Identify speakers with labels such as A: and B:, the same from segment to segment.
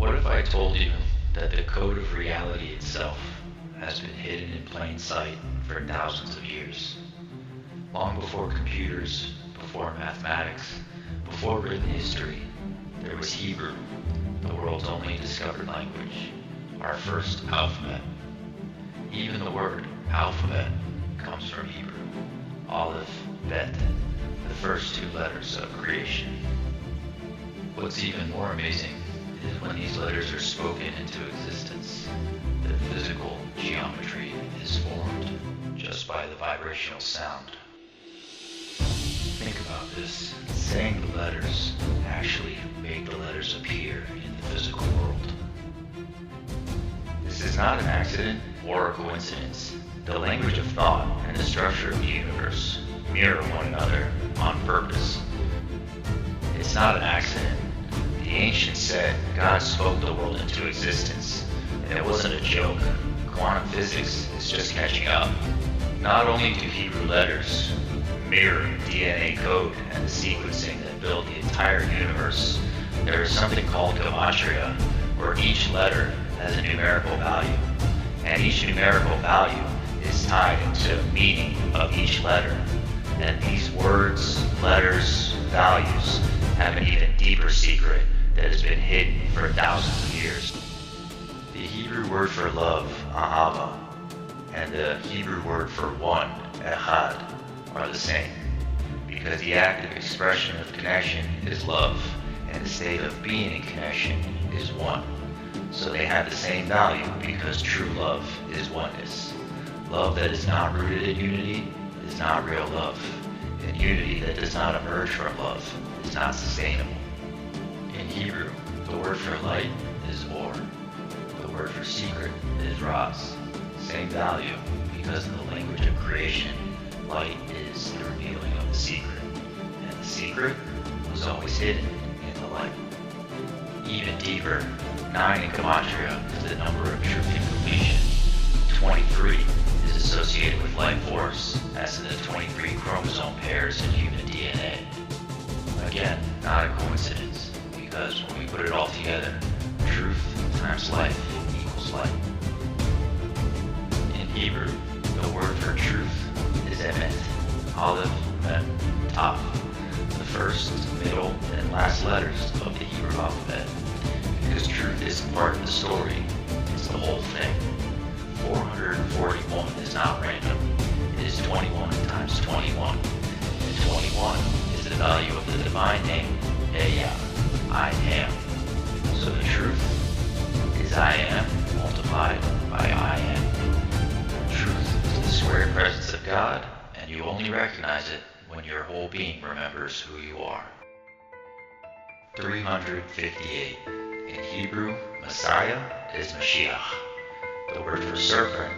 A: What if I told you that the code of reality itself has been hidden in plain sight for thousands of years? Long before computers, before mathematics, before written history, there was Hebrew, the world's only discovered language, our first alphabet. Even the word alphabet comes from Hebrew, Aleph, Bet, the first two letters of creation. What's even more amazing is when these letters are spoken into existence, the physical geometry is formed just by the vibrational sound. Think about this. Saying the letters actually make the letters appear in the physical world. This is not an accident or a coincidence. The language of thought and the structure of the universe mirror one another on purpose. It's not an accident. The ancients said God spoke the world into existence, and it wasn't a joke. Quantum physics is just catching up. Not only do Hebrew letters mirror DNA code and the sequencing that build the entire universe, there is something called gematria, where each letter has a numerical value, and each numerical value is tied into the meaning of each letter. And these words, letters, values have an even deeper secret that has been hidden for thousands of years. The Hebrew word for love, ahava, and the Hebrew word for one, echad, are the same, because the active expression of connection is love, and the state of being in connection is one. So they have the same value because true love is oneness. Love that is not rooted in unity is not real love, and unity that does not emerge from love is not sustainable. In Hebrew, the word for light is or. The word for secret is ras. Same value because in the language of creation, light is the revealing of the secret, and the secret was always hidden in the light. Even deeper, 9 in gematria is the number of truth and completion. 23 is associated with life force, as in the 23 chromosome pairs in human DNA. Again, not a coincidence, because when we put it all together, truth times life equals light. In Hebrew, the word for truth is emet, aleph, mem, taf, the first, middle, and last letters of the Hebrew alphabet. Because truth isn't part of the story, it's the whole thing. 441 is not random, it is 21 times 21, and 21 is the value of the divine name, Eya, I am. So the truth is I am multiplied by I am. Truth is the square presence of God, and you only recognize it when your whole being remembers who you are. 358. In Hebrew, Messiah is Mashiach. The word for serpent,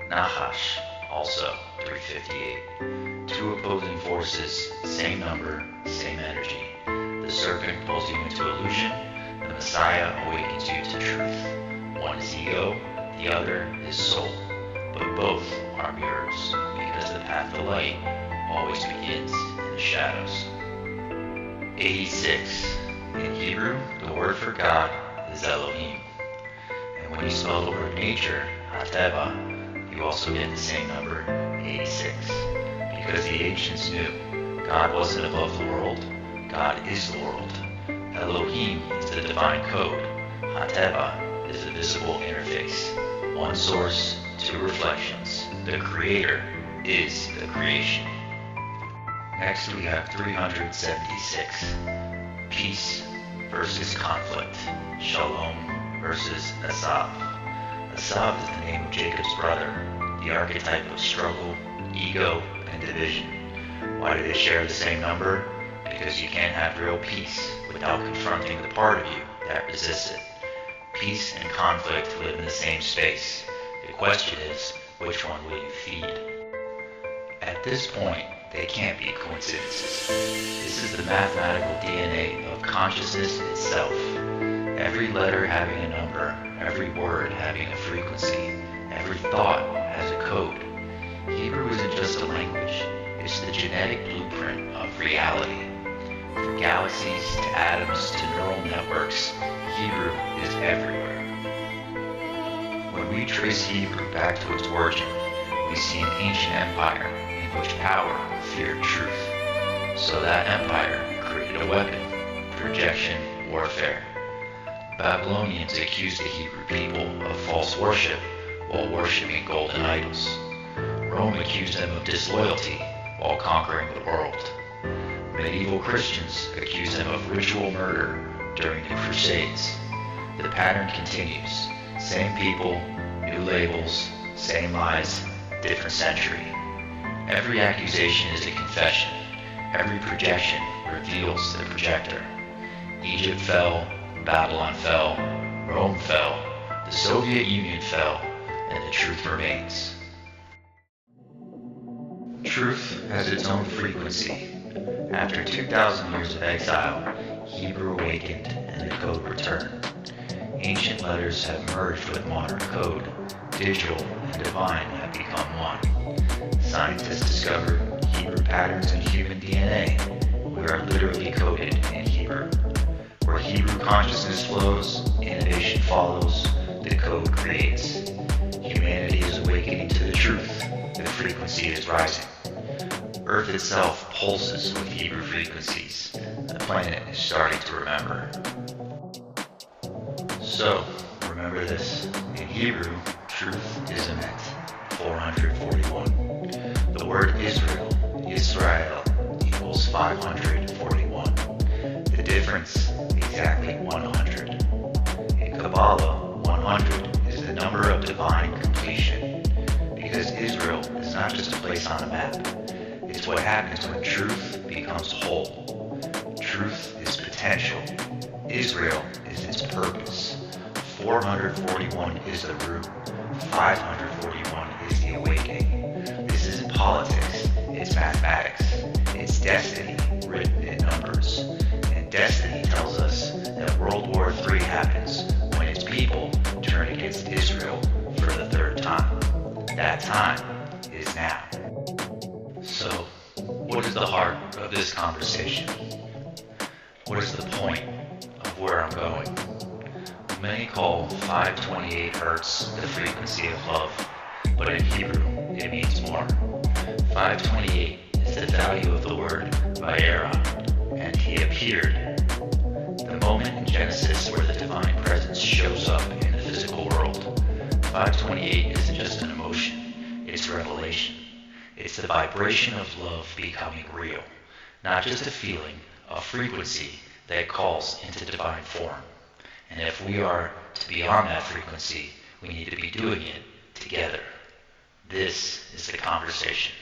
A: Nachash, also 358. Two opposing forces, same number, same energy. The serpent pulls you into illusion, the Messiah awakens you to truth. One is ego, the other is soul. But both are mirrors, because the path to light always begins in the shadows. 86. In Hebrew, the word for God is Elohim. And when you spell the word nature, Hateva, you also get the same number, 86. Because the ancients knew God wasn't above the world, God is the world. Elohim is the divine code. Hateva is the visible interface. One source, two reflections. The creator is the creation. Next we have 376. Peace versus conflict. Shalom versus Esav. Esav is the name of Jacob's brother, the archetype of struggle, ego, and division. Why do they share the same number? Because you can't have real peace without confronting the part of you that resists it. Peace and conflict live in the same space. The question is, which one will you feed? At this point, they can't be coincidences. This is the mathematical DNA of consciousness itself. Every letter having a number, every word having a frequency, every thought has a code. Hebrew isn't just a language, it's the genetic blueprint of reality. From galaxies to atoms to neural networks, Hebrew is everywhere. When we trace Hebrew back to its origin, we see an ancient empire in which power feared truth. So that empire created a weapon, projection warfare. Babylonians accused the Hebrew people of false worship while worshiping golden idols. Rome accused them of disloyalty while conquering the world. Medieval Christians accused them of ritual murder during the Crusades. The pattern continues. Same people, new labels, same lies, different century. Every accusation is a confession. Every projection reveals the projector. Egypt fell, Babylon fell, Rome fell, the Soviet Union fell, and the truth remains. Truth has its own frequency. After 2,000 years of exile, Hebrew awakened and the code returned. Ancient letters have merged with modern code. Digital and divine have become one. Scientists discovered Hebrew patterns in human DNA. We are literally coded in Hebrew. Where Hebrew consciousness flows, innovation follows, the code creates. Humanity is awakening to the truth. The frequency is rising. Earth itself pulses with Hebrew frequencies. The planet is starting to remember. So, remember this. In Hebrew, truth is emet. 441. The word Israel, Yisrael, equals 541. The difference, exactly 100. In Kabbalah, 100 is the number of divine completion. Because Israel is not just a place on a map. It's what happens when truth becomes whole. Truth is potential. Israel is its purpose. 441 is the root. 541 is the awakening. This isn't politics, it's mathematics. It's destiny written in numbers. And destiny tells us that World War III happens when its people turn against Israel for the third time. That time is now. So, what is the heart of this conversation? What is the point of where I'm going? Many call 528 hertz the frequency of love, but in Hebrew, it means more. 528 is the value of the word Vayera, and he appeared. The moment in Genesis where the divine presence shows up in the physical world. 528 isn't just an emotion, it's revelation. It's the vibration of love becoming real, not just a feeling, a frequency that calls into divine form. And if we are to be on that frequency, we need to be doing it together. This is the conversation.